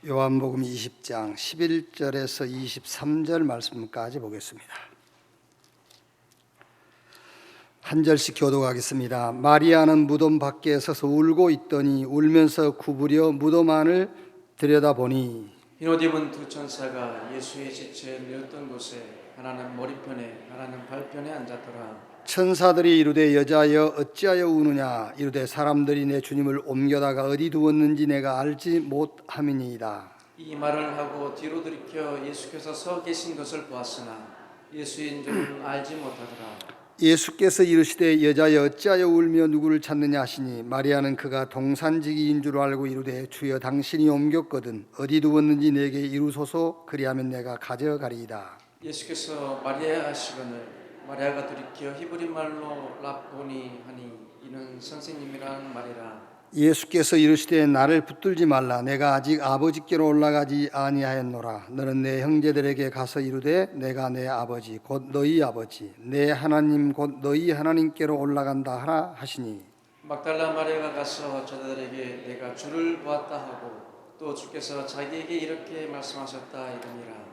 요한복음 20장 11절에서 23절 말씀까지 보겠습니다. 한 절씩 교독하겠습니다. 마리아는 무덤 밖에 서서 울고 있더니 울면서 구부려 무덤 안을 들여다보니 흰옷 입은 두 천사가 예수의 지체 누웠던 곳에 하나는 머리편에 하나는 발편에 앉았더라. 천사들이 이르되 여자여 어찌하여 우느냐 이르되 사람들이 내 주님을 옮겨다가 어디 두었는지 내가 알지 못함이니이다. 이 말을 하고 뒤로 들이켜 예수께서 서 계신 것을 보았으나 예수인 줄은 알지 못하더라. 예수께서 이르시되 여자여 어찌하여 울며 누구를 찾느냐 하시니 마리아는 그가 동산지기인 줄 알고 이르되 주여 당신이 옮겼거든 어디 두었는지 내게 이루소서 그리하면 내가 가져가리이다. 예수께서 마리아 하시거늘 마리아가 돌이켜 히브리 말로 랍보니 하니 이는 선생님이라는 말이라. 예수께서 이르시되 나를 붙들지 말라 내가 아직 아버지께로 올라가지 아니하였노라. 너는 내 형제들에게 가서 이르되 내가 내 아버지 곧 너희 아버지 내 하나님 곧 너희 하나님께로 올라간다 하라 하시니 막달라 마리아가 가서 저자들에게 내가 주를 보았다 하고 또 주께서 자기에게 이렇게 말씀하셨다 이러니라.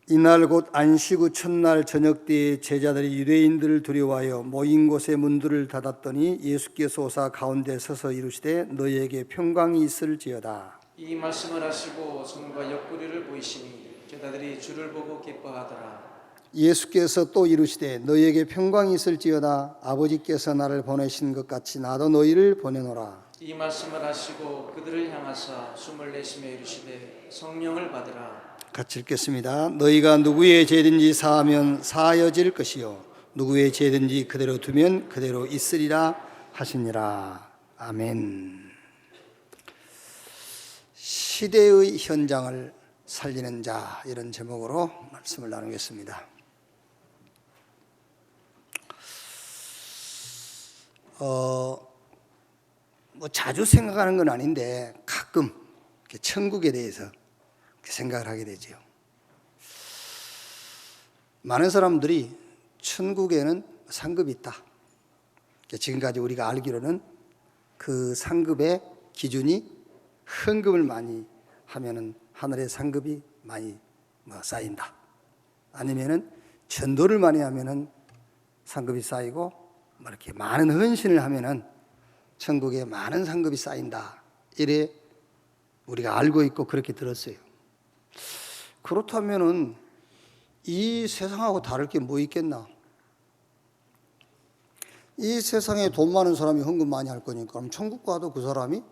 이날 곧 안식 후 첫날 저녁 때에 제자들이 유대인들을 두려워하여 모인 곳에 문들을 닫았더니 예수께서 오사 가운데 서서 이르시되 너희에게 평강이 있을지어다. 이 말씀을 하시고 손과 옆구리를 보이시니 제자들이 주를 보고 기뻐하더라. 예수께서 또 이르시되 너희에게 평강이 있을지어다. 아버지께서 나를 보내신 것 같이 나도 너희를 보내노라. 이 말씀을 하시고 그들을 향하사 숨을 내쉬며 이르시되 성령을 받으라. 같이 읽겠습니다. 너희가 누구의 죄든지 사하면 사하여질 것이요 누구의 죄든지 그대로 두면 그대로 있으리라 하시니라. 아멘. 시대의 현장을 살리는 자, 이런 제목으로 말씀을 나누겠습니다. 자주 생각하는 건 아닌데 가끔 천국에 대해서 생각을 하게 되죠. 많은 사람들이 천국에는 상급이 있다. 지금까지 우리가 알기로는 그 상급의 기준이 헌금을 많이 하면은 하늘의 상급이 많이 쌓인다. 아니면은 전도를 많이 하면은 상급이 쌓이고 이렇게 많은 헌신을 하면은 천국에 많은 상급이 쌓인다. 이래 우리가 알고 있고 그렇게 들었어요. 그렇다면은 이 세상하고 다를 게 뭐 있겠나? 이 세상에 돈 많은 사람이 헌금 많이 할 거니까 그럼 천국 가도 그 사람이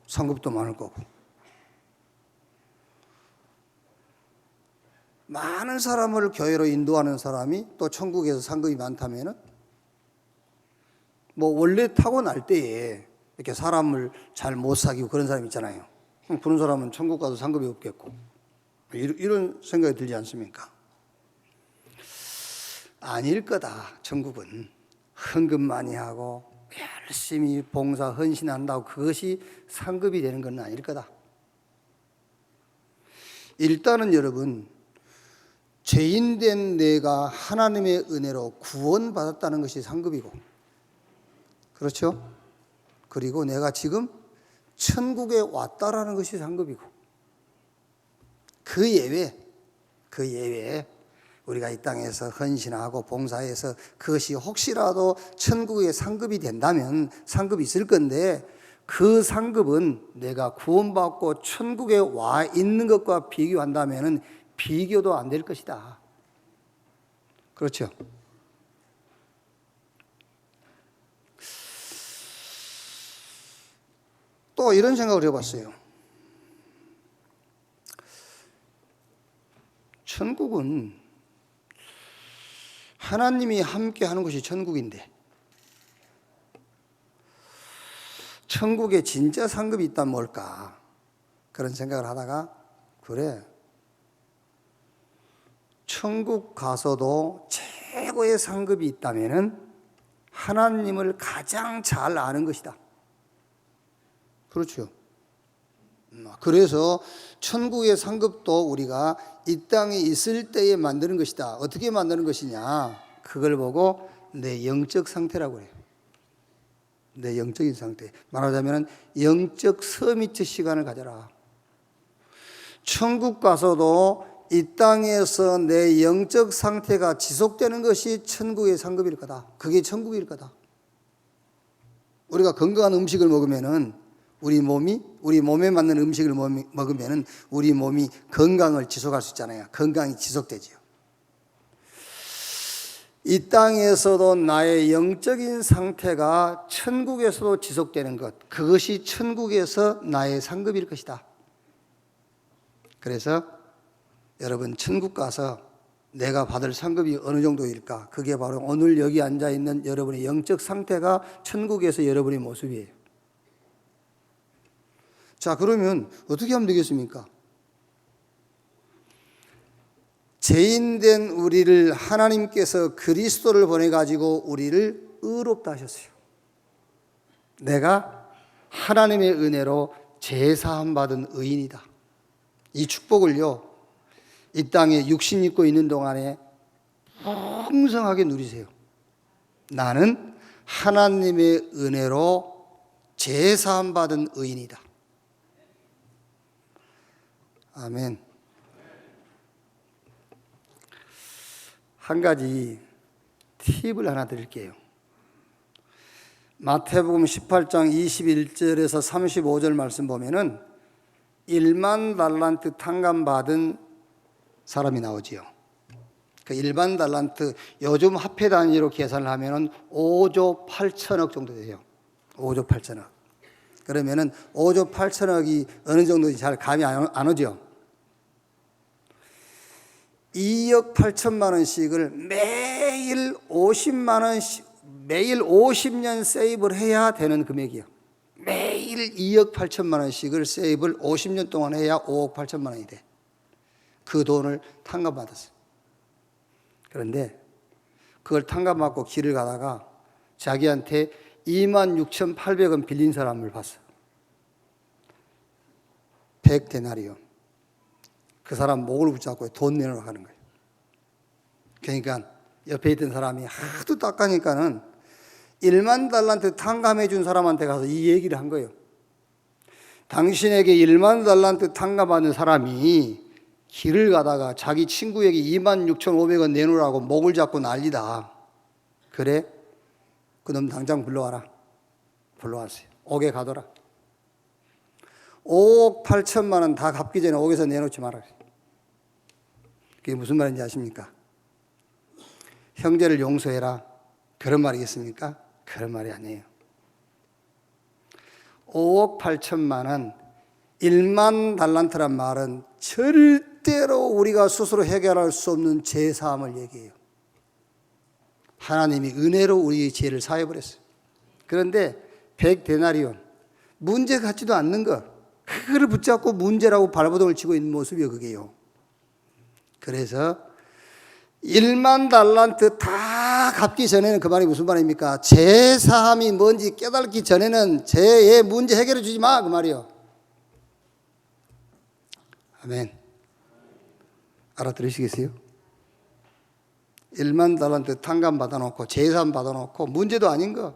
상급도 많을 거고, 많은 사람을 교회로 인도하는 사람이 또 천국에서 상급이 많다면은 원래 타고날 때에 이렇게 사람을 잘 못 사귀고 그런 사람 있잖아요. 그런 사람은 천국 가도 상급이 없겠고, 이런 생각이 들지 않습니까? 아닐 거다. 천국은 헌금 많이 하고 열심히 봉사 헌신한다고 그것이 상급이 되는 건 아닐 거다. 일단은 여러분, 죄인된 내가 하나님의 은혜로 구원받았다는 것이 상급이고, 그렇죠? 그리고 내가 지금 천국에 왔다라는 것이 상급이고, 그 예외에 우리가 이 땅에서 헌신하고 봉사해서 그것이 혹시라도 천국의 상급이 된다면 상급이 있을 건데, 그 상급은 내가 구원받고 천국에 와 있는 것과 비교한다면 비교도 안 될 것이다. 그렇죠? 또 이런 생각을 해봤어요. 천국은 하나님이 함께 하는 곳이 천국인데, 천국에 진짜 상급이 있다면 뭘까? 그런 생각을 하다가, 그래, 천국 가서도 최고의 상급이 있다면은 하나님을 가장 잘 아는 것이다. 그렇죠. 그래서 천국의 상급도 우리가 이 땅에 있을 때에 만드는 것이다. 어떻게 만드는 것이냐? 그걸 보고 내 영적 상태라고 해요. 내 영적인 상태. 말하자면 영적 서밋 시간을 가져라. 천국 가서도 이 땅에서 내 영적 상태가 지속되는 것이 천국의 상급일 거다. 그게 천국일 거다. 우리가 건강한 음식을 먹으면은 우리 몸에 맞는 음식을 먹으면은 우리 몸이 건강을 지속할 수 있잖아요. 건강이 지속되지요. 이 땅에서도 나의 영적인 상태가 천국에서도 지속되는 것, 그것이 천국에서 나의 상급일 것이다. 그래서 여러분 천국 가서 내가 받을 상급이 어느 정도일까? 그게 바로 오늘 여기 앉아 있는 여러분의 영적 상태가 천국에서 여러분의 모습이에요. 자, 그러면 어떻게 하면 되겠습니까? 죄인된 우리를 하나님께서 그리스도를 보내가지고 우리를 의롭다 하셨어요. 내가 하나님의 은혜로 제사함 받은 의인이다. 이 축복을요, 이 땅에 육신 입고 있는 동안에 풍성하게 누리세요. 나는 하나님의 은혜로 제사함 받은 의인이다. 아멘. 한 가지 팁을 하나 드릴게요. 마태복음 18장 21절에서 35절 말씀 보면은 1만 달란트 탕감 받은 사람이 나오지요. 그 1만 달란트 요즘 화폐 단위로 계산을 하면은 5조 8천억 정도 돼요. 5조 8천억. 그러면은 5조 8천억이 어느 정도인지 잘 감이 안 오죠. 2억 8천만 원씩을 매일 50만 원씩, 매일 50년 세이브를 해야 되는 금액이요. 매일 2억 8천만 원씩을 세이브를 50년 동안 해야 5억 8천만 원이 돼. 그 돈을 탕감받았어요. 그런데 그걸 탕감받고 길을 가다가 자기한테 26,800원 빌린 사람을 봤어. 100데나리온. 그 사람 목을 붙잡고 돈 내놓으라고 하는 거예요. 그러니까 옆에 있던 사람이 하도 닦으니까는 1만 달란트 탕감해 준 사람한테 가서 이 얘기를 한 거예요. 당신에게 1만 달란트 탕감받는 사람이 길을 가다가 자기 친구에게 26,500원 내놓으라고 목을 잡고 난리다. 그래? 그놈 당장 불러와라. 불러왔어요. 옥에 가더라. 5억 8천만 원 다 갚기 전에 옥에서 내놓지 마라. 그게 무슨 말인지 아십니까? 형제를 용서해라. 그런 말이겠습니까? 그런 말이 아니에요. 5억 8천만 원, 1만 달란트란 말은 절대로 우리가 스스로 해결할 수 없는 죄사함을 얘기해요. 하나님이 은혜로 우리의 죄를 사해버렸어요. 그런데 100데나리온, 문제 같지도 않는 것, 그거를 붙잡고 문제라고 발버둥을 치고 있는 모습이요, 그게요. 그래서 1만 달란트 다 갚기 전에는 그 말이 무슨 말입니까? 죄사함이 뭔지 깨닫기 전에는 죄의 문제 해결해 주지 마, 그 말이요. 아멘. 알아들으시겠어요? 1만 달란트 탕감 받아놓고 죄사함 받아놓고 문제도 아닌 거,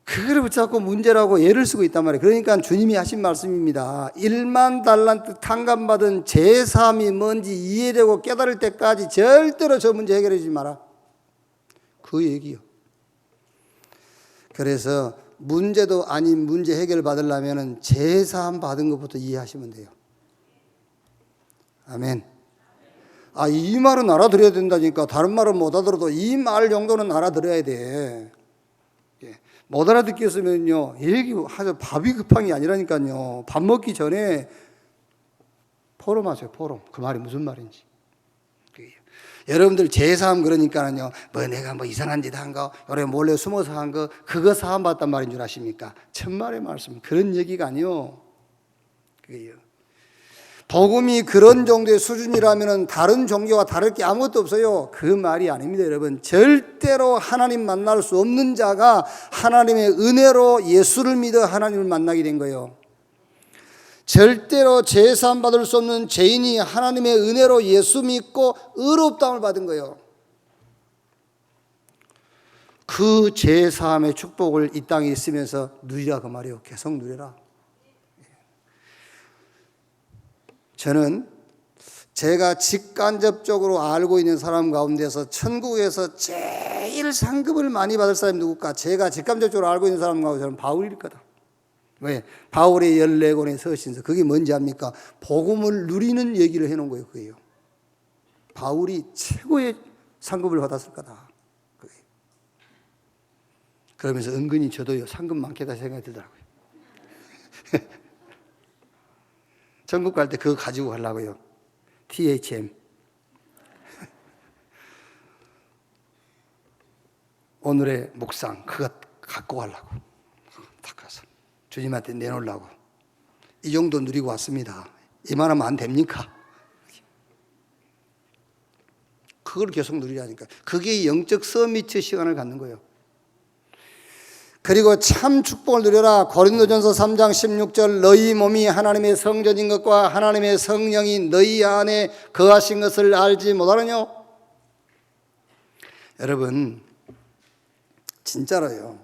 그걸 붙잡고 문제라고 예를 쓰고 있단 말이에요. 그러니까 주님이 하신 말씀입니다. 1만 달란트 탕감받은 제사함이 뭔지 이해되고 깨달을 때까지 절대로 저 문제 해결해 주지 마라. 그 얘기요. 그래서 문제도 아닌 문제 해결 받으려면 제사함 받은 것부터 이해하시면 돼요. 아멘. 아, 이 말은 알아들어야 된다니까. 다른 말은 못 알아들어도 이 말 정도는 알아들어야 돼. 못 알아듣겠으면요, 얘기하자. 밥이 급한 게 아니라니까요. 밥 먹기 전에 포럼하세요, 포럼. 그 말이 무슨 말인지. 여러분들 제사함 그러니까는요, 뭐 내가 뭐 이상한 짓 한 거, 요래 몰래 숨어서 한 거, 그거 사함 받단 말인 줄 아십니까? 천만의 말씀. 그런 얘기가 아니요. 그게요. 복음이 그런 정도의 수준이라면 다른 종교와 다를 게 아무것도 없어요. 그 말이 아닙니다, 여러분. 절대로 하나님 만날 수 없는 자가 하나님의 은혜로 예수를 믿어 하나님을 만나게 된 거예요. 절대로 제사함 받을 수 없는 죄인이 하나님의 은혜로 예수 믿고 의롭다함을 받은 거예요. 그 제사함의 축복을 이 땅에 있으면서 누리라 그 말이에요. 계속 누려라. 저는 제가 직간접적으로 알고 있는 사람 가운데서 천국에서 제일 상급을 많이 받을 사람이 누굴까? 제가 직간접적으로 알고 있는 사람 가운데 저는 바울일 거다. 왜? 바울의 14권의 서신서. 그게 뭔지 압니까? 복음을 누리는 얘기를 해놓은 거예요. 그게요. 바울이 최고의 상급을 받았을 거다. 그게요. 그러면서 은근히 저도요, 상급 많겠다 생각이 들더라고요. 천국 갈 때 그거 가지고 가려고요. THM. 오늘의 묵상, 그거 갖고 가려고. 딱 가서 주님한테 내놓으려고. 이 정도 누리고 왔습니다. 이만하면 안 됩니까? 그걸 계속 누리라니까. 그게 영적 서미트 시간을 갖는 거예요. 그리고 참 축복을 누려라. 고린도전서 3장 16절 너희 몸이 하나님의 성전인 것과 하나님의 성령이 너희 안에 거하신 것을 알지 못하느냐? 여러분 진짜로요.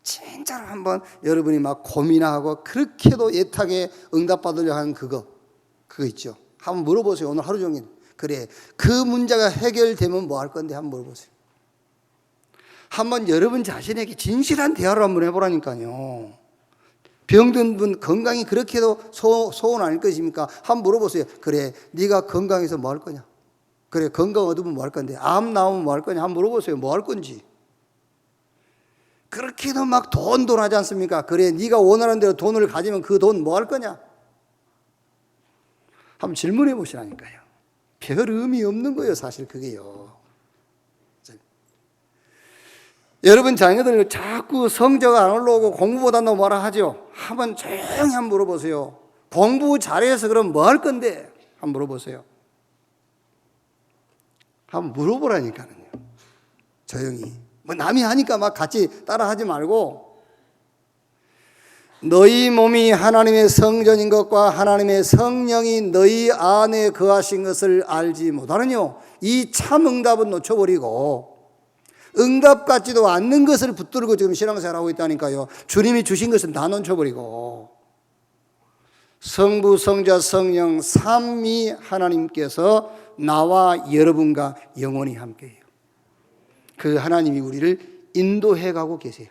진짜로 한번 여러분이 막 고민하고 그렇게도 애타게 응답받으려 하는 그거 있죠. 한번 물어보세요. 오늘 하루 종일. 그래 그 문제가 해결되면 뭐 할 건데 한번 물어보세요. 한번 여러분 자신에게 진실한 대화를 한번 해보라니까요. 병든 분 건강이 그렇게도 소원 아닐 것입니까? 한번 물어보세요. 그래 네가 건강해서 뭐 할 거냐? 그래 건강 얻으면 뭐 할 건데? 암 나오면 뭐 할 거냐? 한번 물어보세요. 뭐 할 건지. 그렇게도 막 돈 하지 않습니까? 그래 네가 원하는 대로 돈을 가지면 그 돈 뭐 할 거냐? 한번 질문해 보시라니까요. 별 의미 없는 거예요 사실 그게요. 여러분 자녀들 자꾸 성적 안 올라오고 공부 못한다고 뭐라 하죠. 한번 조용히 한번 물어보세요. 공부 잘해서 그럼 뭐 할 건데? 한번 물어보세요. 한번 물어보라니까요. 조용히. 뭐 남이 하니까 막 같이 따라 하지 말고 너희 몸이 하나님의 성전인 것과 하나님의 성령이 너희 안에 거하신 것을 알지 못하느냐? 이 참 응답은 놓쳐버리고 응답 같지도 않는 것을 붙들고 지금 신앙생활하고 있다니까요. 주님이 주신 것은 다 놓쳐버리고 성부, 성자, 성령 삼위 하나님께서 나와 여러분과 영원히 함께해요. 그 하나님이 우리를 인도해 가고 계세요.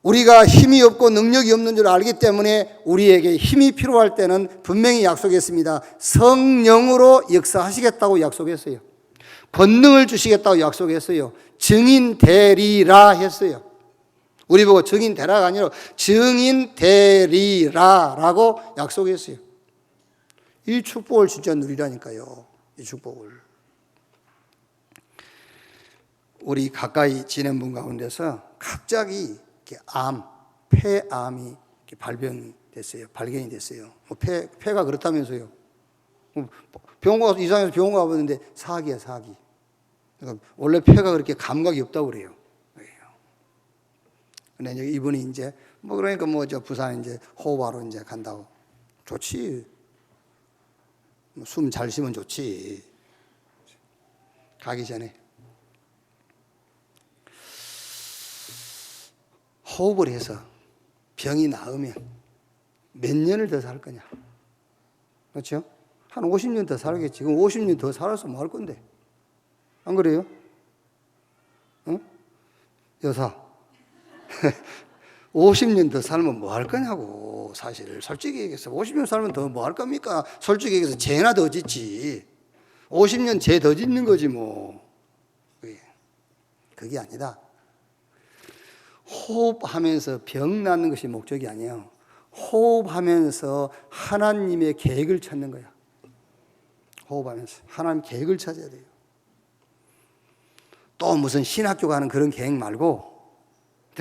우리가 힘이 없고 능력이 없는 줄 알기 때문에 우리에게 힘이 필요할 때는 분명히 약속했습니다. 성령으로 역사하시겠다고 약속했어요. 권능을 주시겠다고 약속했어요. 증인 되리라 했어요. 우리 보고 증인 되라가 아니라 증인 되리라라고 약속했어요. 이 축복을 진짜 누리라니까요. 이 축복을. 우리 가까이 지낸 분 가운데서 갑자기 이렇게 폐암이 이렇게 발견이 됐어요. 폐가 그렇다면서요. 병원 가서 이상해서 병원 가봤는데 사기야, 사기. 그러니까 원래 폐가 그렇게 감각이 없다고 그래요. 근데 이분이 이제 그러니까 저 부산 이제 호흡하러 이제 간다고. 좋지. 숨 잘 쉬면 좋지. 가기 전에 호흡을 해서 병이 나으면 몇 년을 더 살 거냐? 그렇죠? 한 50년 더 살겠지. 그럼 50년 더 살아서 뭐 할 건데? 안 그래요? 응? 여사. 50년 더 살면 뭐 할 거냐고, 사실. 솔직히 얘기해서 50년 살면 더 뭐 할 겁니까? 솔직히 얘기해서 죄나 더 짓지. 50년 죄 더 짓는 거지, 뭐. 그게 아니다. 호흡하면서 병 낫는 것이 목적이 아니에요. 호흡하면서 하나님의 계획을 찾는 거야. 호흡하면서 하나님 계획을 찾아야 돼요. 또 무슨 신학교 가는 그런 계획 말고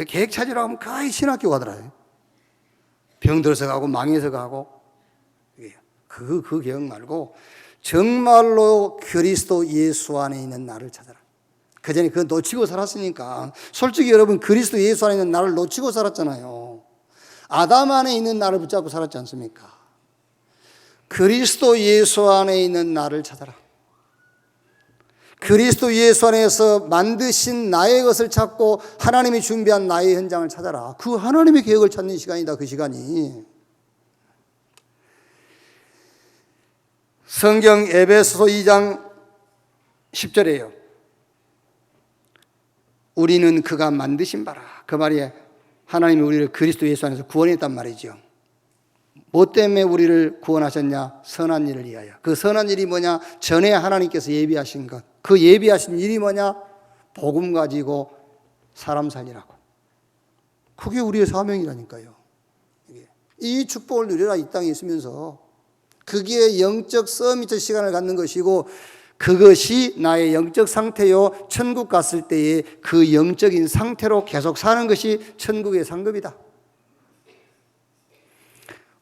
계획 찾으라고 하면 거의 신학교 가더라고요. 병들어서 가고 망해서 가고 그 계획 말고 정말로 그리스도 예수 안에 있는 나를 찾아라. 그전에 그거 놓치고 살았으니까. 솔직히 여러분 그리스도 예수 안에 있는 나를 놓치고 살았잖아요. 아담 안에 있는 나를 붙잡고 살았지 않습니까? 그리스도 예수 안에 있는 나를 찾아라. 그리스도 예수 안에서 만드신 나의 것을 찾고 하나님이 준비한 나의 현장을 찾아라. 그 하나님의 계획을 찾는 시간이다. 그 시간이. 성경 에베소서 2장 10절에요. 우리는 그가 만드신 바라. 그 말이 하나님이 우리를 그리스도 예수 안에서 구원했단 말이죠. 뭐 때문에 우리를 구원하셨냐? 선한 일을 위하여. 그 선한 일이 뭐냐? 전에 하나님께서 예비하신 것. 그 예비하신 일이 뭐냐? 복음 가지고 사람 살리라고. 그게 우리의 사명이라니까요. 이 축복을 누려라, 이 땅에 있으면서. 그게 영적 서밋의 시간을 갖는 것이고, 그것이 나의 영적 상태요. 천국 갔을 때의 그 영적인 상태로 계속 사는 것이 천국의 상급이다.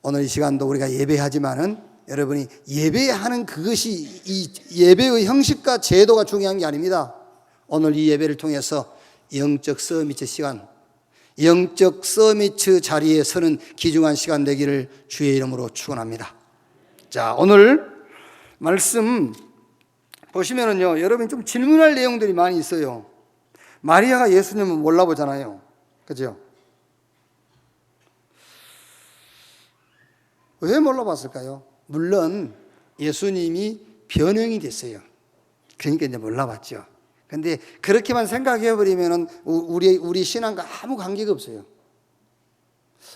오늘 이 시간도 우리가 예배하지만은 여러분이 예배하는 그것이 이 예배의 형식과 제도가 중요한 게 아닙니다. 오늘 이 예배를 통해서 영적 서밋의 시간, 영적 서밋 자리에 서는 귀중한 시간 되기를 주의 이름으로 축원합니다. 자, 오늘 말씀 보시면은요, 여러분 좀 질문할 내용들이 많이 있어요. 마리아가 예수님을 몰라보잖아요. 그죠? 왜 몰라봤을까요? 물론 예수님이 변형이 됐어요. 그러니까 이제 몰라봤죠. 근데 그렇게만 생각해버리면은 우리 신앙과 아무 관계가 없어요.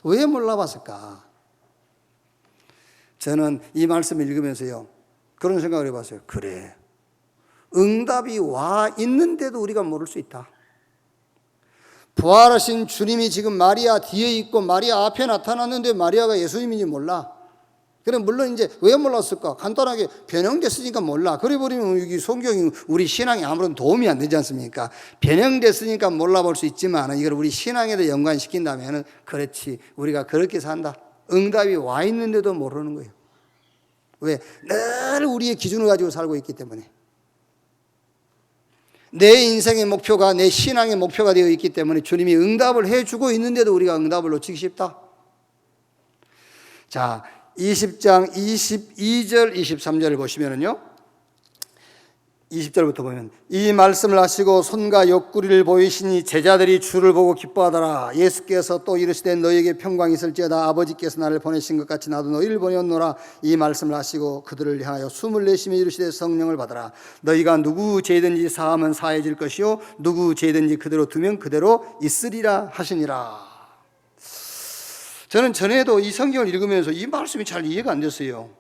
왜 몰라봤을까? 저는 이 말씀을 읽으면서요, 그런 생각을 해봤어요. 그래, 응답이 와 있는데도 우리가 모를 수 있다. 부활하신 주님이 지금 마리아 뒤에 있고 마리아 앞에 나타났는데 마리아가 예수님인지 몰라. 그럼 물론 이제 왜 몰랐을까? 간단하게 변형됐으니까 몰라. 그래 버리면 여기 성경이 우리 신앙에 아무런 도움이 안 되지 않습니까? 변형됐으니까 몰라볼 수 있지만 이걸 우리 신앙에도 연관시킨다면 그렇지, 우리가 그렇게 산다. 응답이 와 있는데도 모르는 거예요. 왜? 늘 우리의 기준을 가지고 살고 있기 때문에. 내 인생의 목표가 내 신앙의 목표가 되어 있기 때문에 주님이 응답을 해주고 있는데도 우리가 응답을 놓치기 쉽다. 자, 20장 22절 23절을 보시면은요, 20절부터 보면 이 말씀을 하시고 손과 옆구리를 보이시니 제자들이 주를 보고 기뻐하더라. 예수께서 또 이르시되 너희에게 평강이 있을지어다. 아버지께서 나를 보내신 것 같이 나도 너희를 보내었노라. 이 말씀을 하시고 그들을 향하여 숨을 내쉬며 이르시되 성령을 받으라. 너희가 누구 죄든지 사하면 사해질 것이요 누구 죄든지 그대로 두면 그대로 있으리라 하시니라. 저는 전에도 이 성경을 읽으면서 이 말씀이 잘 이해가 안 됐어요.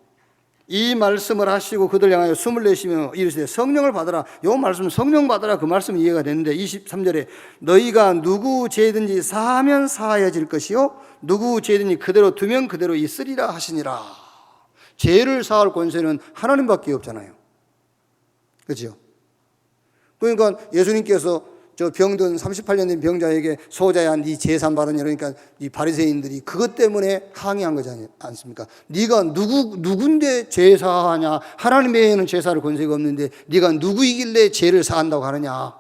이 말씀을 하시고 그들 향하여 숨을 내쉬며 이르시되 성령을 받으라. 이 말씀 성령 받으라, 그 말씀이 이해가 되는데 23절에 너희가 누구 죄든지 사하면 사하여질 것이요 누구 죄든지 그대로 두면 그대로 있으리라 하시니라. 죄를 사할 권세는 하나님밖에 없잖아요. 그렇죠? 그러니까 예수님께서 저 병든 38년 된 병자에게 소자야 네 재산 받으냐, 그러니까 이 바리새인들이 그것 때문에 항의한 거지 않습니까? 네가 누군데 죄 사하냐? 하나님 외에는 죄 사할 권세가 없는데 네가 누구이길래 죄를 사한다고 하느냐?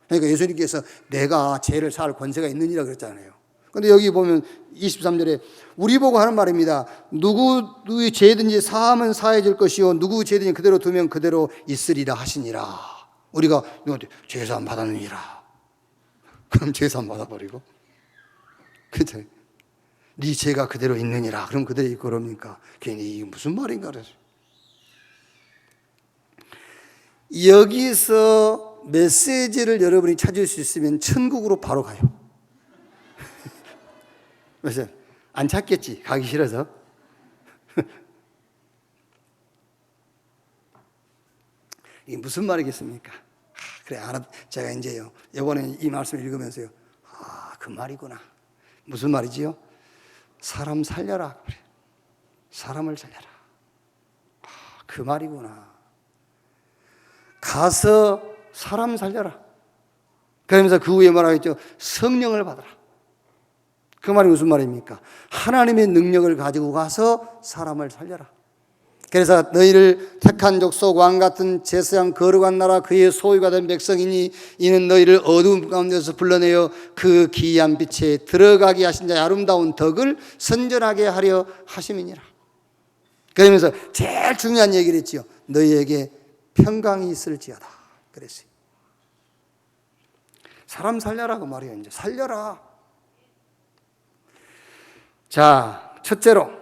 그러니까 예수님께서 내가 죄를 사할 권세가 있느니라 그랬잖아요. 그런데 여기 보면 23절에 우리 보고 하는 말입니다. 누구의 죄든지 사하면 사해질 것이요 누구 죄든지 그대로 두면 그대로 있으리라 하시니라. 우리가 죄사함 받았느니라. 그럼 죄사함 받아버리고, 그죠? 네 죄가 그대로 있느니라. 그럼 그대로 있고 그럽니까? 괜히 이게 무슨 말인가 그래서. 여기서 메시지를 여러분이 찾을 수 있으면 천국으로 바로 가요. 그래서 안 찾겠지, 가기 싫어서. 이게 무슨 말이겠습니까? 그래, 제가 이제요, 이번에 이 말씀을 읽으면서요, 그 말이구나. 무슨 말이지요? 사람 살려라. 그래. 사람을 살려라. 그 말이구나. 가서 사람 살려라. 그러면서 그 후에 말하겠죠. 성령을 받아라. 그 말이 무슨 말입니까? 하나님의 능력을 가지고 가서 사람을 살려라. 그래서 너희를 택한 족속 왕 같은 제사장 거룩한 나라 그의 소유가 된 백성이니 이는 너희를 어두움 가운데서 불러내어 그 기이한 빛에 들어가게 하신 자의 아름다운 덕을 선전하게 하려 하심이니라. 그러면서 제일 중요한 얘기를 했지요. 너희에게 평강이 있을지어다 그랬어요. 사람 살려라 그 말이에요. 이제 살려라. 자, 첫째로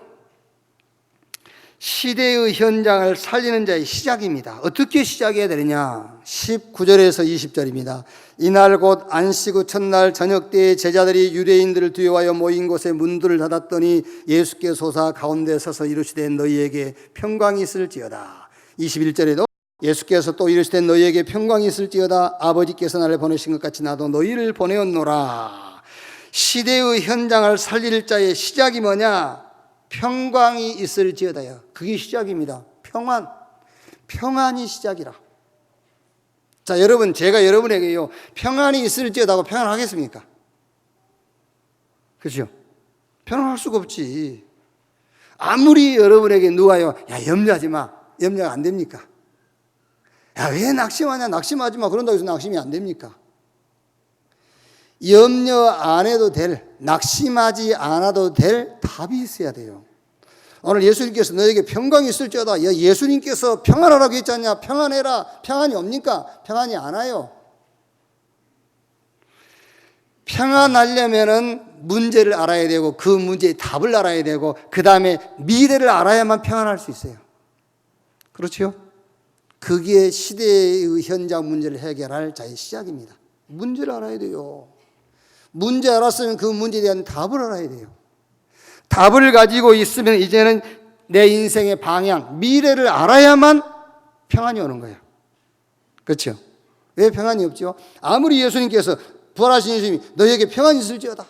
시대의 현장을 살리는 자의 시작입니다. 어떻게 시작해야 되느냐? 19절에서 20절입니다. 이날 곧 안식 후 첫날 저녁 때에 제자들이 유대인들을 두려워하여 모인 곳에 문들을 닫았더니 예수께서 솟아 가운데 서서 이르시되 너희에게 평강이 있을지어다. 21절에도 예수께서 또 이르시되 너희에게 평강이 있을지어다. 아버지께서 나를 보내신 것 같이 나도 너희를 보내었노라. 시대의 현장을 살릴 자의 시작이 뭐냐? 평강이 있을지어다요. 그게 시작입니다. 평안이 시작이라. 자, 여러분, 제가 여러분에게요, 평안이 있을지어다고 평안하겠습니까? 그렇죠? 평안할 수가 없지. 아무리 여러분에게 누가요, 야, 염려하지 마. 염려가 안 됩니까? 야, 왜 낙심하냐? 낙심하지 마. 그런다고 해서 낙심이 안 됩니까? 염려 안 해도 될, 낙심하지 않아도 될 답이 있어야 돼요. 오늘 예수님께서 너에게 평강이 있을지어다. 예수님께서 평안하라고 했지 않냐? 평안해라. 평안이 옵니까? 평안이 안 와요. 평안하려면은 문제를 알아야 되고 그 문제의 답을 알아야 되고 그 다음에 미래를 알아야만 평안할 수 있어요. 그렇죠? 그게 시대의 현장 문제를 해결할 자의 시작입니다. 문제를 알아야 돼요. 문제 알았으면 그 문제에 대한 답을 알아야 돼요. 답을 가지고 있으면 이제는 내 인생의 방향, 미래를 알아야만 평안이 오는 거예요. 그렇죠? 왜 평안이 없죠? 아무리 예수님께서 부활하신 예수님이 너에게 평안이 있을지어다.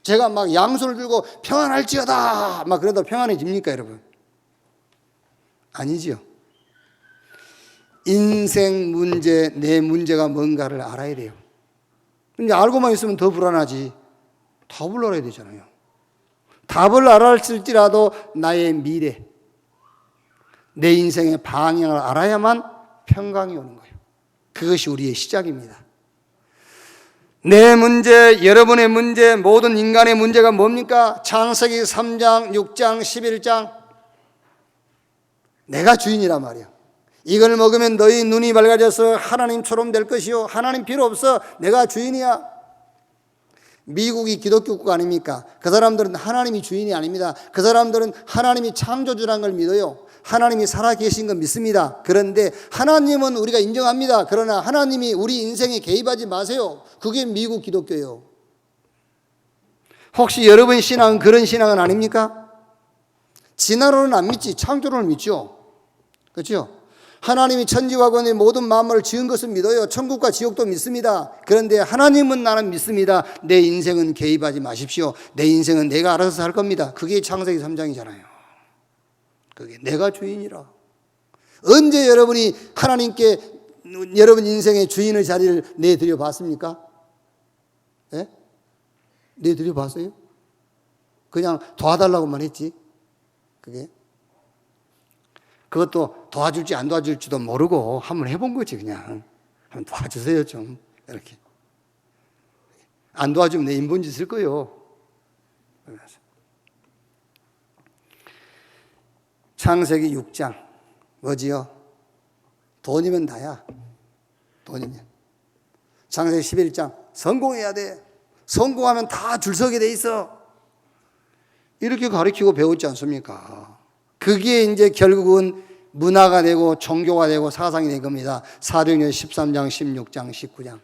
제가 막 양손을 들고 평안할지어다. 막 그러다 평안해집니까, 여러분? 아니지요. 인생 문제, 내 문제가 뭔가를 알아야 돼요. 근데 알고만 있으면 더 불안하지. 답을 알아야 되잖아요. 답을 알았을지라도 나의 미래, 내 인생의 방향을 알아야만 평강이 오는 거예요. 그것이 우리의 시작입니다. 내 문제, 여러분의 문제, 모든 인간의 문제가 뭡니까? 창세기 3장, 6장, 11장. 내가 주인이란 말이야. 이걸 먹으면 너희 눈이 밝아져서 하나님처럼 될 것이요. 하나님 필요 없어. 내가 주인이야. 미국이 기독교국 아닙니까? 그 사람들은 하나님이 주인이 아닙니다. 그 사람들은 하나님이 창조주라는 걸 믿어요. 하나님이 살아계신 건 믿습니다. 그런데 하나님은 우리가 인정합니다. 그러나 하나님이 우리 인생에 개입하지 마세요. 그게 미국 기독교예요. 혹시 여러분 신앙은 그런 신앙은 아닙니까? 진화론은 안 믿지, 창조론을 믿죠. 그렇죠? 하나님이 천지와 권의 모든 만물을 지은 것을 믿어요. 천국과 지옥도 믿습니다. 그런데 하나님은 나는 믿습니다. 내 인생은 개입하지 마십시오. 내 인생은 내가 알아서 살 겁니다. 그게 창세기 3장이잖아요. 그게 내가 주인이라. 언제 여러분이 하나님께 여러분 인생의 주인의 자리를 내드려 봤습니까? 네? 내드려 봤어요? 그냥 도와달라고만 했지. 그게. 그것도 도와줄지 안 도와줄지도 모르고 한번 해본 거지. 그냥 한번 도와주세요 좀 이렇게. 안 도와주면 내 인본짓 쓸 거예요. 창세기 6장 뭐지요? 돈이면 다야. 돈이면. 창세기 11장 성공해야 돼. 성공하면 다 줄 서게 돼 있어. 이렇게 가르치고 배웠지 않습니까? 그게 이제 결국은 문화가 되고 종교가 되고 사상이 된 겁니다. 사도행전 13장, 16장, 19장.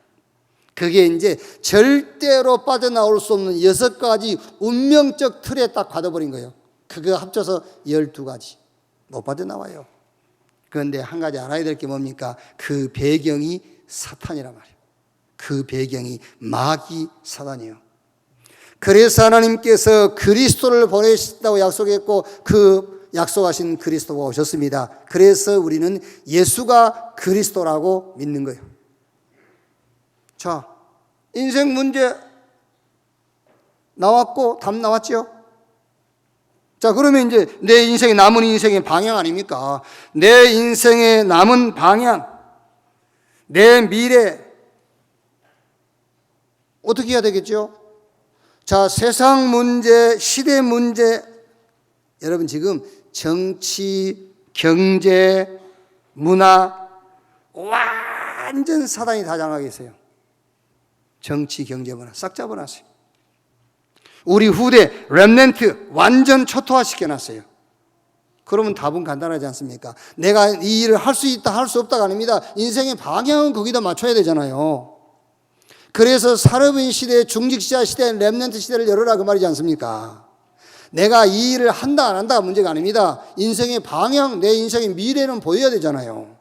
그게 이제 절대로 빠져나올 수 없는 6가지 운명적 틀에 딱 가둬버린 거예요. 그거 합쳐서 12가지. 못 빠져나와요. 그런데 한 가지 알아야 될 게 뭡니까? 그 배경이 사탄이란 말이에요. 그 배경이 마귀 사단이에요. 그래서 하나님께서 그리스도를 보내신다고 약속했고 그 약속하신 그리스도가 오셨습니다. 그래서 우리는 예수가 그리스도라고 믿는 거예요. 자, 인생 문제 나왔고 답 나왔죠? 자, 그러면 이제 내 인생의 남은 인생의 방향 아닙니까? 내 인생의 남은 방향, 내 미래 어떻게 해야 되겠죠? 자, 세상 문제, 시대 문제, 여러분 지금 정치, 경제, 문화 완전 사단이 다 장악해 있어요. 정치, 경제, 문화 싹 잡아놨어요. 우리 후대 렘넌트 완전 초토화시켜놨어요. 그러면 답은 간단하지 않습니까? 내가 이 일을 할 수 있다, 할 수 없다가 아닙니다. 인생의 방향은 거기다 맞춰야 되잖아요. 그래서 산업인 시대, 중직자 시대, 렘넌트 시대를 열어라 그 말이지 않습니까? 내가 이 일을 한다, 안 한다가 문제가 아닙니다. 인생의 방향, 내 인생의 미래는 보여야 되잖아요.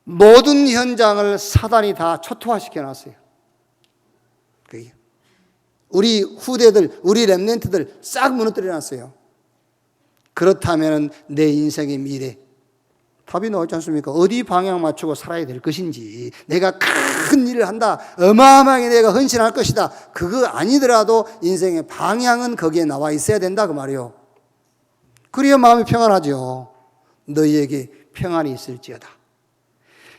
모든 현장을 사단이 다 초토화시켜 놨어요. 우리 후대들, 우리 렘넌트들 싹 무너뜨려 놨어요. 그렇다면 내 인생의 미래, 답이 나오지 않습니까? 어디 방향 맞추고 살아야 될 것인지, 내가 큰 일을 한다, 어마어마하게 내가 헌신할 것이다, 그거 아니더라도 인생의 방향은 거기에 나와 있어야 된다 그 말이요. 그래야 마음이 평안하죠. 너희에게 평안이 있을지어다.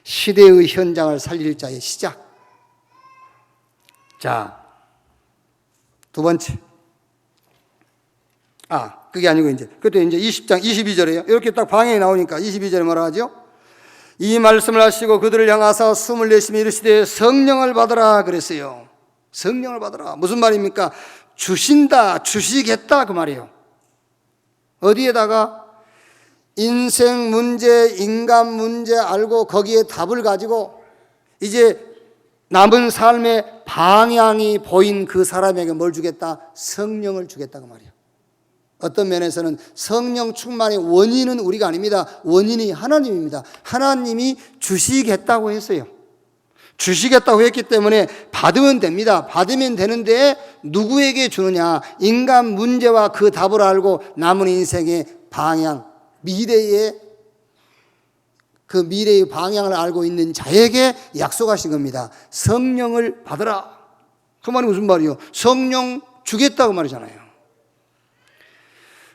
시대의 현장을 살릴 자의 시작. 자, 두 번째. 그게 아니고 그때 이제 20장 22절에요. 이렇게 딱 방향이 나오니까 22절에 뭐라 하죠? 이 말씀을 하시고 그들을 향하사 숨을 내쉬며 이르시되 성령을 받으라 그랬어요. 성령을 받으라. 무슨 말입니까? 주신다, 주시겠다 그 말이에요. 어디에다가? 인생 문제, 인간 문제 알고 거기에 답을 가지고 이제 남은 삶의 방향이 보인 그 사람에게 뭘 주겠다? 성령을 주겠다 그 말이에요. 어떤 면에서는 성령 충만의 원인은 우리가 아닙니다. 원인이 하나님입니다. 하나님이 주시겠다고 했어요. 주시겠다고 했기 때문에 받으면 됩니다. 받으면 되는데 누구에게 주느냐? 인간 문제와 그 답을 알고 남은 인생의 방향, 미래의 방향을 알고 있는 자에게 약속하신 겁니다. 성령을 받으라. 그 말이 무슨 말이요? 성령 주겠다고 말이잖아요.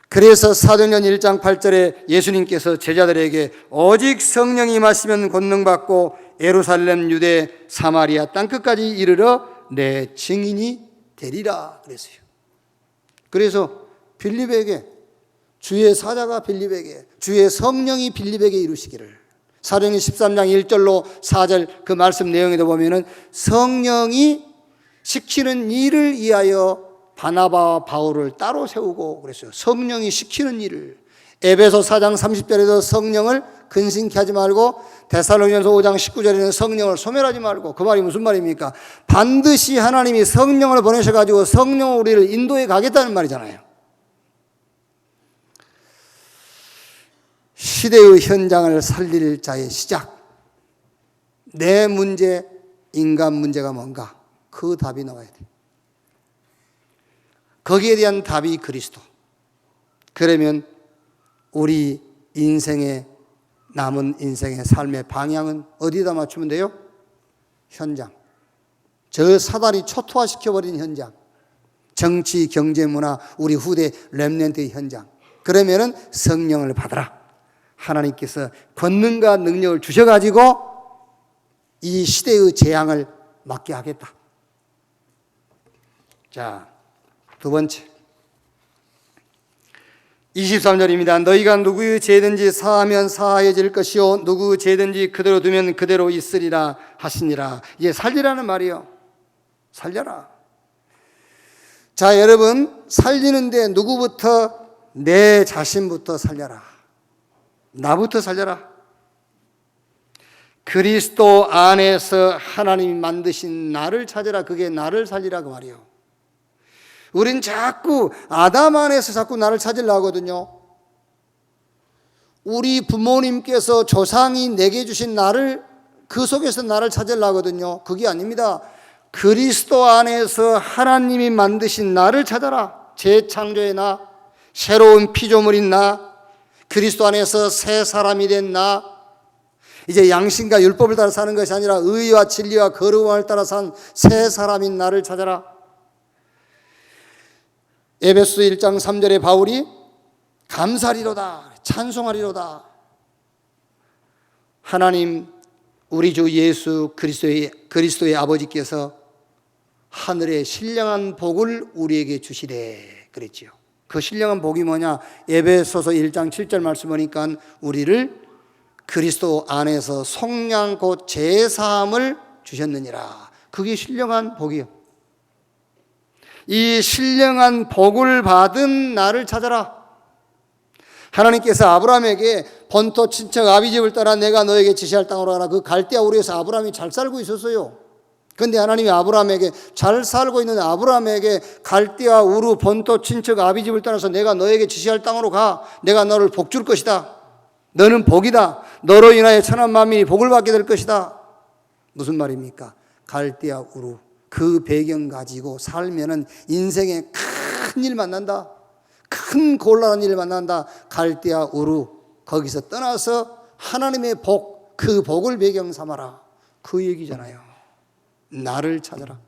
그래서 사도행전 1장 8절에 예수님께서 제자들에게 오직 성령이 임하시면 권능받고 예루살렘, 유대, 사마리아 땅끝까지 이르러 내 증인이 되리라 그랬어요. 그래서 빌립에게, 주의 사자가 빌립에게, 주의 성령이 빌립에게 이루시기를, 사도행전 13장 1절로 4절 그 말씀 내용에도 보면은 성령이 시키는 일을 위하여 바나바와 바울을 따로 세우고 그랬어요. 성령이 시키는 일을. 에베소 4장 30절에도 성령을 근심케 하지 말고, 데살로니가서 5장 19절에는 성령을 소멸하지 말고. 그 말이 무슨 말입니까? 반드시 하나님이 성령을 보내셔가지고 성령으로 우리를 인도해 가겠다는 말이잖아요. 시대의 현장을 살릴 자의 시작. 내 문제, 인간 문제가 뭔가? 그 답이 나와야 돼. 거기에 대한 답이 그리스도. 그러면 우리 인생의, 남은 인생의 삶의 방향은 어디다 맞추면 돼요? 현장. 저 사단이 초토화시켜버린 현장. 정치, 경제, 문화, 우리 후대 렘넌트의 현장. 그러면은 성령을 받아라. 하나님께서 권능과 능력을 주셔가지고 이 시대의 재앙을 막게 하겠다. 자, 두 번째 23절입니다. 너희가 누구의 죄든지 사하면 사하여질 것이요 누구의 죄든지 그대로 두면 그대로 있으리라 하시니라. 이게 살리라는 말이요. 살려라. 자, 여러분, 살리는데 누구부터? 내 자신부터 살려라. 나부터 살려라. 그리스도 안에서 하나님이 만드신 나를 찾으라. 그게 나를 살리라 그 말이요. 우린 자꾸 아담 안에서 자꾸 나를 찾으려고 하거든요. 우리 부모님께서 조상이 내게 주신 나를, 그 속에서 나를 찾으려고 하거든요. 그게 아닙니다. 그리스도 안에서 하나님이 만드신 나를 찾아라. 재창조의 나, 새로운 피조물인 나, 그리스도 안에서 새 사람이 된 나, 이제 양심과 율법을 따라 사는 것이 아니라 의와 진리와 거룩함을 따라 산 새 사람인 나를 찾아라. 에베소 1장 3절에 바울이 감사리로다, 찬송하리로다. 하나님, 우리 주 예수 그리스도의 아버지께서 하늘의 신령한 복을 우리에게 주시되 그랬지요. 그 신령한 복이 뭐냐? 에베소서 1장 7절 말씀 보니까 우리를 그리스도 안에서 속량 곧 제사함을 주셨느니라. 그게 신령한 복이요. 이 신령한 복을 받은 나를 찾아라. 하나님께서 아브라함에게 본토 친척 아비집을 떠나 내가 너에게 지시할 땅으로 가라. 그 갈대아 우르에서 아브라함이 잘 살고 있었어요. 그런데 하나님이 아브라함에게, 잘 살고 있는 아브라함에게 갈대아 우르 본토 친척 아비집을 떠나서 내가 너에게 지시할 땅으로 가. 내가 너를 복 줄 것이다. 너는 복이다. 너로 인하여 천한 만민이 복을 받게 될 것이다. 무슨 말입니까? 갈대아 우르, 그 배경 가지고 살면은 인생에 큰 일 만난다. 큰 곤란한 일을 만난다. 갈대아 우르, 거기서 떠나서 하나님의 복, 그 복을 배경 삼아라. 그 얘기잖아요. 나를 찾아라.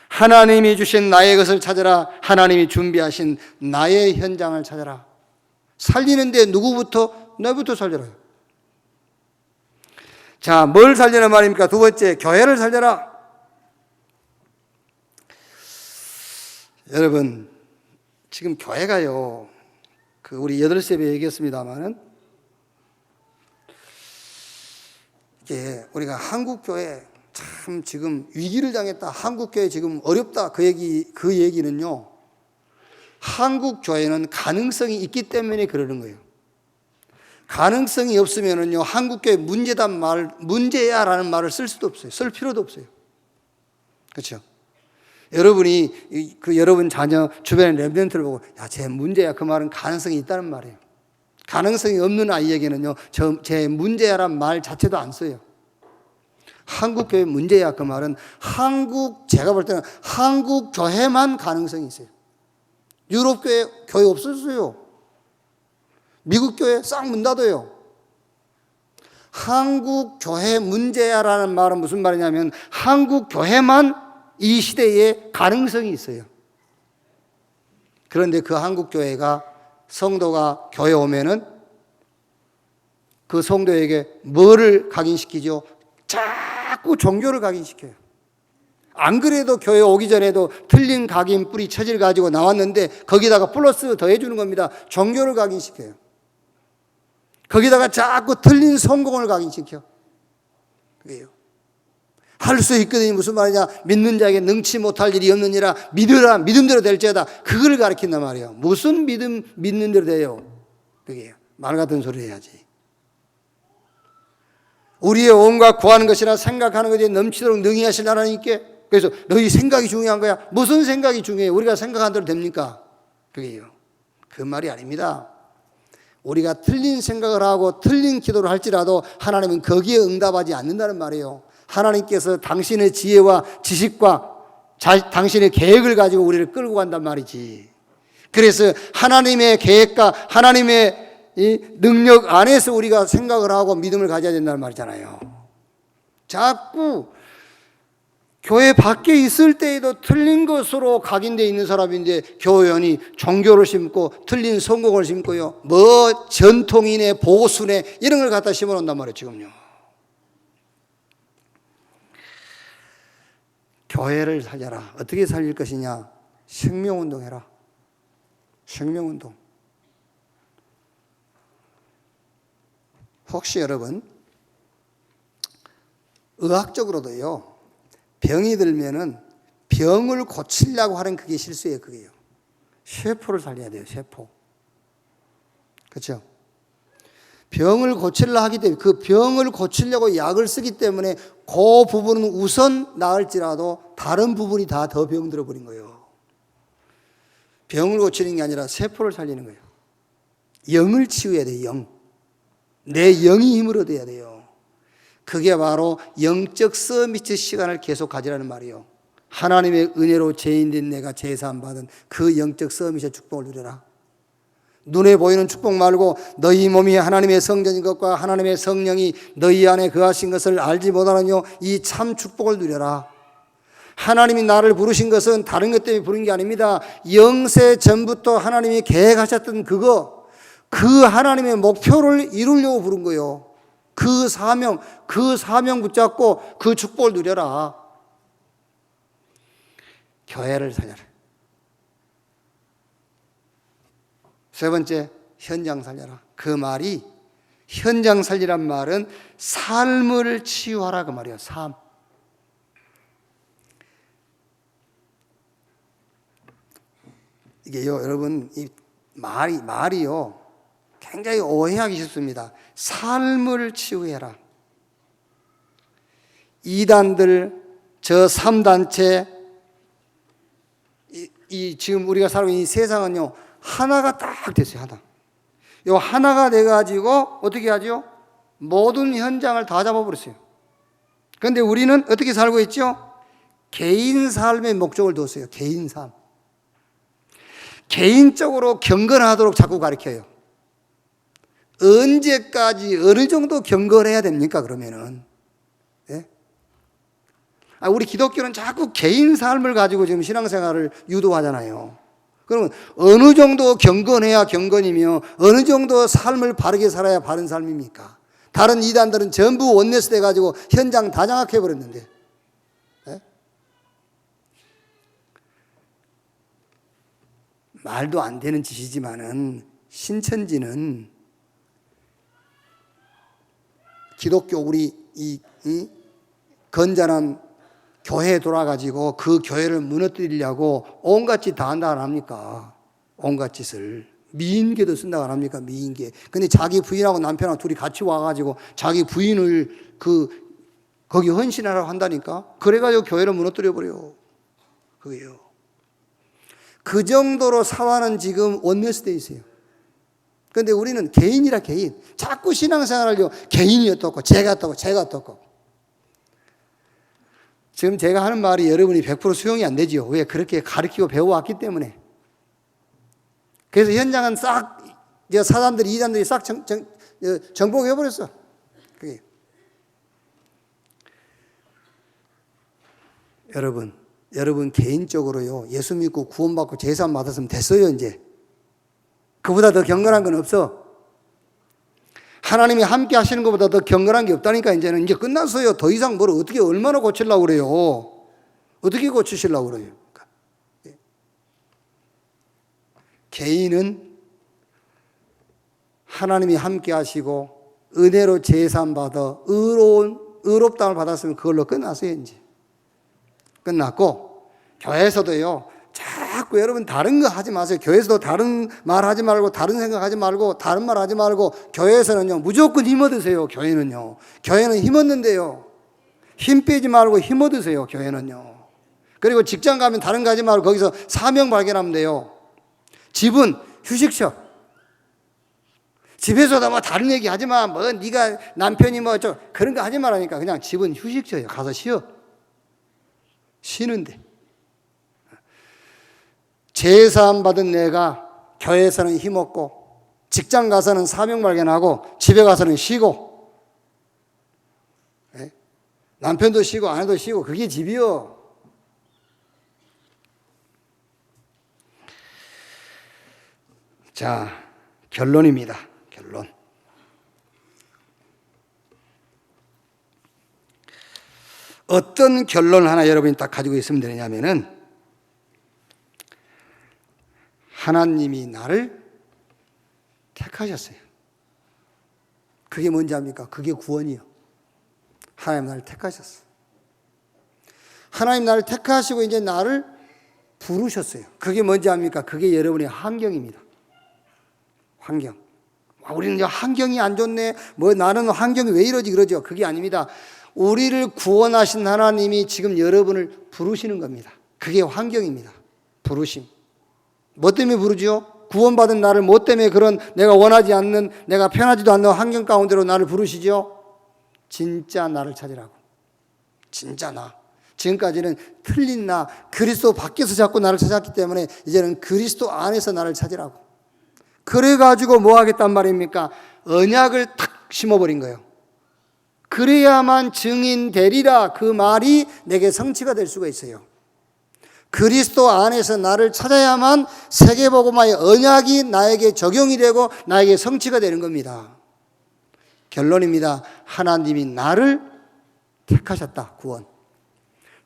하나님이 주신 나의 것을 찾아라. 하나님이 준비하신 나의 현장을 찾아라. 살리는데 누구부터? 나부터 살려라요. 자, 뭘 살려는 말입니까? 두 번째, 교회를 살려라. 여러분, 지금 교회가요, 우리 8세배 얘기했습니다만은, 이게 우리가 한국교회 참 지금 위기를 당했다. 한국교회 지금 어렵다. 그 얘기는요, 한국교회는 가능성이 있기 때문에 그러는 거예요. 가능성이 없으면은요, 한국교회 문제야라는 말을 쓸 수도 없어요. 쓸 필요도 없어요. 그렇죠? 여러분이 여러분 자녀 주변의 렘넌트를 보고 야, 쟤 문제야, 그 말은 가능성이 있다는 말이에요. 가능성이 없는 아이에게는요, 쟤 문제야란 말 자체도 안 써요. 한국교회 문제야, 그 말은 제가 볼 때는 한국 교회만 가능성이 있어요. 유럽 교회 없었어요. 미국 교회 싹 문 닫아요. 한국 교회 문제야라는 말은 무슨 말이냐면 한국 교회만 이 시대에 가능성이 있어요. 그런데 그 한국 교회가 성도가 교회 오면은 그 성도에게 뭐를 각인시키죠? 자꾸 종교를 각인시켜요. 안 그래도 교회 오기 전에도 틀린 각인 뿌리 처지를 가지고 나왔는데 거기다가 플러스 더해주는 겁니다. 종교를 각인시켜요. 거기다가 자꾸 틀린 성공을 각인시켜. 그게요. 할 수 있거든요. 무슨 말이냐? 믿는 자에게 능치 못할 일이 없느니라. 믿으라. 믿음대로 될지어다. 그걸 가르친단 말이에요. 무슨 믿는 대로 돼요? 그게요. 말 같은 소리 해야지. 우리의 온갖 구하는 것이나 생각하는 것에 넘치도록 능히 하실 하나님께. 그래서 너희 생각이 중요한 거야. 무슨 생각이 중요해요? 우리가 생각한 대로 됩니까? 그게요. 그 말이 아닙니다. 우리가 틀린 생각을 하고 틀린 기도를 할지라도 하나님은 거기에 응답하지 않는다는 말이에요. 하나님께서 당신의 지혜와 지식과 당신의 계획을 가지고 우리를 끌고 간단 말이지. 그래서 하나님의 계획과 하나님의 이 능력 안에서 우리가 생각을 하고 믿음을 가져야 된다는 말이잖아요. 자꾸 교회 밖에 있을 때에도 틀린 것으로 각인되어 있는 사람인데 교회원이 종교를 심고 틀린 성공을 심고요, 뭐 전통이네 보수네 이런 걸 갖다 심어놓는단 말이에요. 지금요. 교회를 살려라. 어떻게 살릴 것이냐? 생명운동해라. 생명운동. 혹시 여러분 의학적으로도요, 병이 들면은 병을 고치려고 하는 그게 실수예요. 그게요. 세포를 살려야 돼요. 세포. 그렇죠? 병을 고치려고 하기 때문에 그 병을 고치려고 약을 쓰기 때문에 그 부분은 우선 나을지라도 다른 부분이 다 더 병들어 버린 거예요. 병을 고치는 게 아니라 세포를 살리는 거예요. 영을 치유해야 돼요. 영. 내 영이 힘을 얻어야 돼요. 그게 바로 영적 서밋 시간을 계속 가지라는 말이에요. 하나님의 은혜로 죄인된 내가 제사함 받은 그 영적 서밋의 축복을 누려라. 눈에 보이는 축복 말고 너희 몸이 하나님의 성전인 것과 하나님의 성령이 너희 안에 거하신 것을 알지 못하느뇨. 이 참 축복을 누려라. 하나님이 나를 부르신 것은 다른 것 때문에 부른 게 아닙니다. 영세 전부터 하나님이 계획하셨던 그거, 그 하나님의 목표를 이루려고 부른 거예요. 그 사명 붙잡고 그 축복을 누려라. 교회를 살려라. 세 번째, 현장 살려라. 그 말이, 현장 살리란 말은 삶을 치유하라 그 말이에요. 삶. 이게요, 여러분, 말이요. 굉장히 오해하기 쉽습니다. 삶을 치유해라. 이단들, 저 3단체, 지금 우리가 살고 있는 이 세상은요, 하나가 딱 됐어요, 하나. 요 하나가 돼가지고 어떻게 하죠? 모든 현장을 다 잡아버렸어요. 그런데 우리는 어떻게 살고 있죠? 개인 삶의 목적을 뒀어요. 개인 삶. 개인적으로 경건하도록 자꾸 가르쳐요. 언제까지 어느 정도 경건해야 됩니까? 그러면은 예? 우리 기독교는 자꾸 개인 삶을 가지고 지금 신앙생활을 유도하잖아요. 그러면 어느 정도 경건해야 경건이며 어느 정도 삶을 바르게 살아야 바른 삶입니까? 다른 이단들은 전부 원내스 돼가지고 현장 다 장악해버렸는데 예? 말도 안 되는 짓이지만은 신천지는 기독교 우리 이 건전한 교회에 돌아가지고 그 교회를 무너뜨리려고 온갖 짓 다 한다 안 합니까? 온갖 짓을. 미인계도 쓴다고 안 합니까? 미인계. 근데 자기 부인하고 남편하고 둘이 같이 와가지고 자기 부인을 거기 헌신하라고 한다니까? 그래가지고 교회를 무너뜨려버려. 그게요. 그 정도로 사화는 지금 원내스 돼 있어요. 그런데 우리는 개인이라 개인. 자꾸 신앙생활을요, 개인이 어떻고, 제가 어떻고, 제가 어떻고. 지금 제가 하는 말이 여러분이 100% 수용이 안 되죠. 왜? 그렇게 가르치고 배워왔기 때문에. 그래서 현장은 싹, 사단들이, 이단들이 싹 정복해버렸어. 그게. 여러분 개인적으로요, 예수 믿고 구원받고 제사함 받았으면 됐어요, 이제. 그보다 더 경건한 건 없어. 하나님이 함께 하시는 것보다 더 경건한 게 없다니까. 이제는 이제 끝났어요. 더 이상 뭘 어떻게 얼마나 고치려고 그래요. 어떻게 고치시려고 그래요. 개인은 하나님이 함께 하시고 은혜로 제사함 받아 의롭다함을 받았으면 그걸로 끝났어요. 이제 끝났고, 교회에서도요, 자꾸 여러분 다른 거 하지 마세요. 교회에서도 다른 말 하지 말고, 다른 생각 하지 말고, 다른 말 하지 말고, 교회에서는요, 무조건 힘 얻으세요. 교회는 힘 얻는데요, 힘 빼지 말고 힘 얻으세요. 교회는요. 그리고 직장 가면 다른 거 하지 말고 거기서 사명 발견하면 돼요. 집은 휴식처. 집에서도 뭐 다른 얘기 하지 마. 뭐 네가 남편이 뭐 그런 거 하지 말라니까. 그냥 집은 휴식처예요. 가서 쉬어. 쉬는데. 제사함 받은 내가 교회에서는 힘없고, 직장 가서는 사명 발견하고, 집에 가서는 쉬고, 예? 남편도 쉬고 아내도 쉬고, 그게 집이요. 자, 결론입니다. 결론. 어떤 결론 하나 여러분이 딱 가지고 있으면 되느냐면은, 하나님이 나를 택하셨어요. 그게 뭔지 압니까? 그게 구원이요. 하나님 나를 택하셨어요. 하나님 나를 택하시고 이제 나를 부르셨어요. 그게 뭔지 압니까? 그게 여러분의 환경입니다. 환경. 우리는 이제 환경이 안 좋네. 뭐 나는 환경이 왜 이러지 그러죠. 그게 아닙니다. 우리를 구원하신 하나님이 지금 여러분을 부르시는 겁니다. 그게 환경입니다. 부르심. 뭐 때문에 부르죠? 구원받은 나를 뭐 때문에 그런 내가 원하지 않는, 내가 편하지도 않는 환경 가운데로 나를 부르시죠? 진짜 나를 찾으라고. 진짜 나. 지금까지는 틀린 나, 그리스도 밖에서 자꾸 나를 찾았기 때문에 이제는 그리스도 안에서 나를 찾으라고. 그래가지고 뭐 하겠단 말입니까? 언약을 탁 심어버린 거예요. 그래야만 증인 되리라, 그 말이 내게 성취가 될 수가 있어요. 그리스도 안에서 나를 찾아야만 세계복음화의 언약이 나에게 적용이 되고 나에게 성취가 되는 겁니다. 결론입니다. 하나님이 나를 택하셨다. 구원.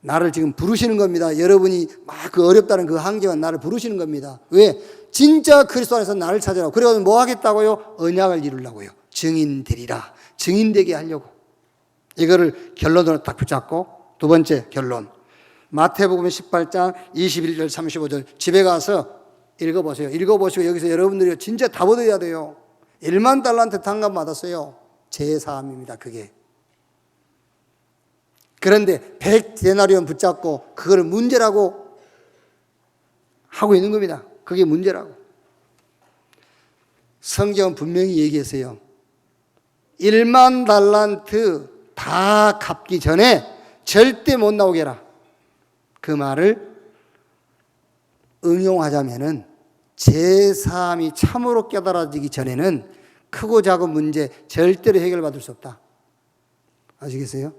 나를 지금 부르시는 겁니다. 여러분이 막 그 어렵다는 그 환경은 나를 부르시는 겁니다. 왜? 진짜 그리스도 안에서 나를 찾으라고. 그래서 뭐 하겠다고요? 언약을 이루려고요. 증인 되리라. 증인 되게 하려고. 이거를 결론으로 딱 붙잡고, 두 번째 결론. 마태복음 18장 21절 35절 집에 가서 읽어보세요. 읽어보시고 여기서 여러분들이 진짜 답 얻어야 돼요. 1만 달란트 탕감 받았어요. 제사함입니다. 그게. 그런데 100데나리온 붙잡고 그걸 문제라고 하고 있는 겁니다. 그게 문제라고. 성경은 분명히 얘기했어요. 1만 달란트 다 갚기 전에 절대 못 나오게 해라. 그 말을 응용하자면은 제사함이 참으로 깨달아지기 전에는 크고 작은 문제 절대로 해결받을 수 없다. 아시겠어요?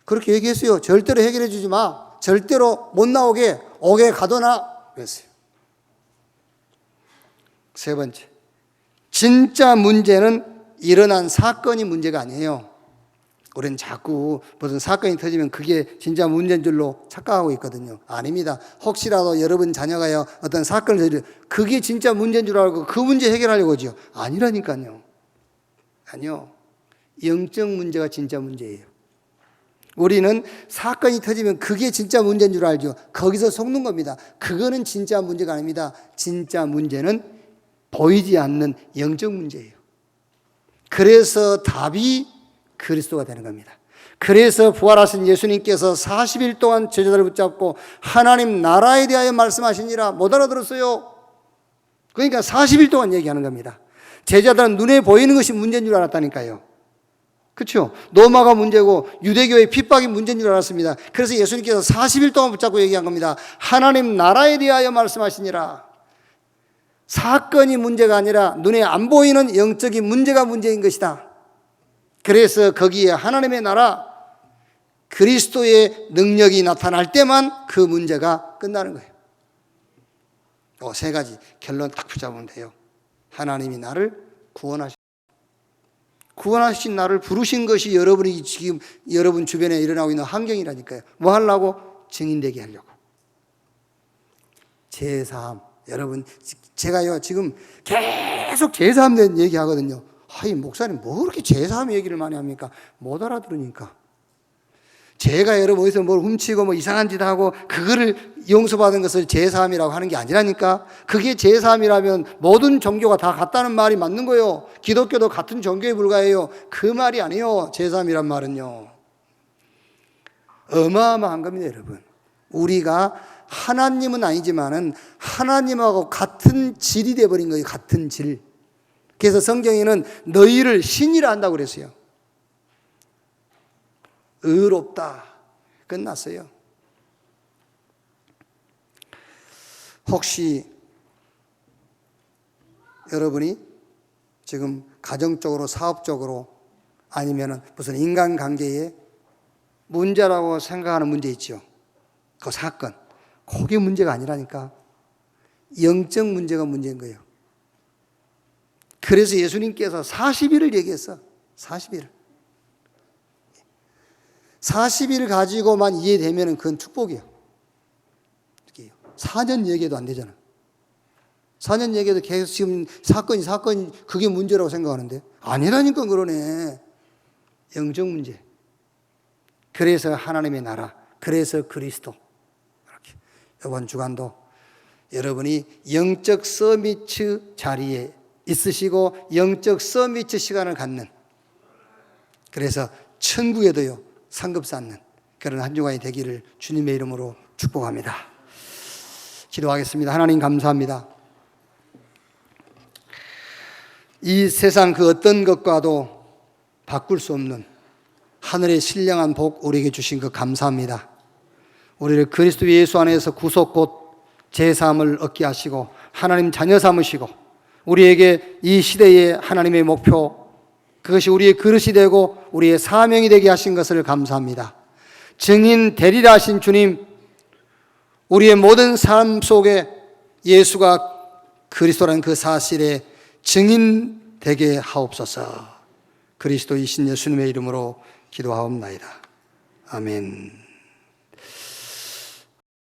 그렇게 얘기했어요. 절대로 해결해 주지 마. 절대로 못 나오게 오게 가둬놔. 그랬어요. 세 번째, 진짜 문제는 일어난 사건이 문제가 아니에요. 우리는 자꾸 무슨 사건이 터지면 그게 진짜 문제인 줄로 착각하고 있거든요. 아닙니다. 혹시라도 여러분 자녀가요 어떤 사건을 터지면 그게 진짜 문제인 줄 알고 그 문제 해결하려고 하죠. 아니라니까요. 아니요. 영적 문제가 진짜 문제예요. 우리는 사건이 터지면 그게 진짜 문제인 줄 알죠. 거기서 속는 겁니다. 그거는 진짜 문제가 아닙니다. 진짜 문제는 보이지 않는 영적 문제예요. 그래서 답이 그리스도가 되는 겁니다. 그래서 부활하신 예수님께서 40일 동안 제자들을 붙잡고 하나님 나라에 대하여 말씀하시니라 못 알아들었어요. 그러니까 40일 동안 얘기하는 겁니다. 제자들은 눈에 보이는 것이 문제인 줄 알았다니까요. 그렇죠? 로마가 문제고 유대교의 핍박이 문제인 줄 알았습니다. 그래서 예수님께서 40일 동안 붙잡고 얘기한 겁니다. 하나님 나라에 대하여 말씀하시니라. 사건이 문제가 아니라 눈에 안 보이는 영적인 문제가 문제인 것이다. 그래서 거기에 하나님의 나라, 그리스도의 능력이 나타날 때만 그 문제가 끝나는 거예요. 세 가지 결론 딱 붙잡으면 돼요. 하나님이 나를 구원하신 나를 부르신 것이 여러분이 지금 여러분 주변에 일어나고 있는 환경이라니까요. 뭐 하려고? 증인되게 하려고. 제사함. 여러분, 제가요 지금 계속 제사함 된 얘기 하거든요. 아이 목사님 뭐 그렇게 제사함 얘기를 많이 합니까? 못 알아들으니까. 제가 여러분 어디서 뭘 훔치고 뭐 이상한 짓 하고 그거를 용서받은 것을 제사함이라고 하는 게 아니라니까. 그게 제사함이라면 모든 종교가 다 같다는 말이 맞는 거예요. 기독교도 같은 종교에 불과해요. 그 말이 아니에요. 제사함이란 말은요. 어마어마한 겁니다, 여러분. 우리가 하나님은 아니지만은 하나님하고 같은 질이 되어버린 거예요. 같은 질. 그래서 성경에는 너희를 신이라 한다고 그랬어요. 의롭다. 끝났어요. 혹시 여러분이 지금 가정적으로 사업적으로 아니면 무슨 인간관계에 문제라고 생각하는 문제 있죠. 그 사건. 그게 문제가 아니라니까. 영적 문제가 문제인 거예요. 그래서 예수님께서 40일을 얘기했어. 40일. 40일 가지고만 이해되면 그건 축복이에요. 4년 얘기해도 안 되잖아. 4년 얘기해도 계속 지금 사건이 그게 문제라고 생각하는데 아니라니까 그러네. 영적 문제. 그래서 하나님의 나라, 그래서 그리스도. 이렇게 이번 주간도 여러분이 영적 서미트 자리에 있으시고 영적 서미트 시간을 갖는, 그래서 천국에도요 상급 쌓는 그런 한 주간이 되기를 주님의 이름으로 축복합니다. 기도하겠습니다. 하나님 감사합니다. 이 세상 그 어떤 것과도 바꿀 수 없는 하늘의 신령한 복 우리에게 주신 것 감사합니다. 우리를 그리스도 예수 안에서 구속 곧 제사함을 얻게 하시고 하나님 자녀 삼으시고 우리에게 이 시대의 하나님의 목표, 그것이 우리의 그릇이 되고 우리의 사명이 되게 하신 것을 감사합니다. 증인 되리라 하신 주님, 우리의 모든 삶 속에 예수가 그리스도라는 그 사실에 증인 되게 하옵소서. 그리스도이신 예수님의 이름으로 기도하옵나이다. 아멘.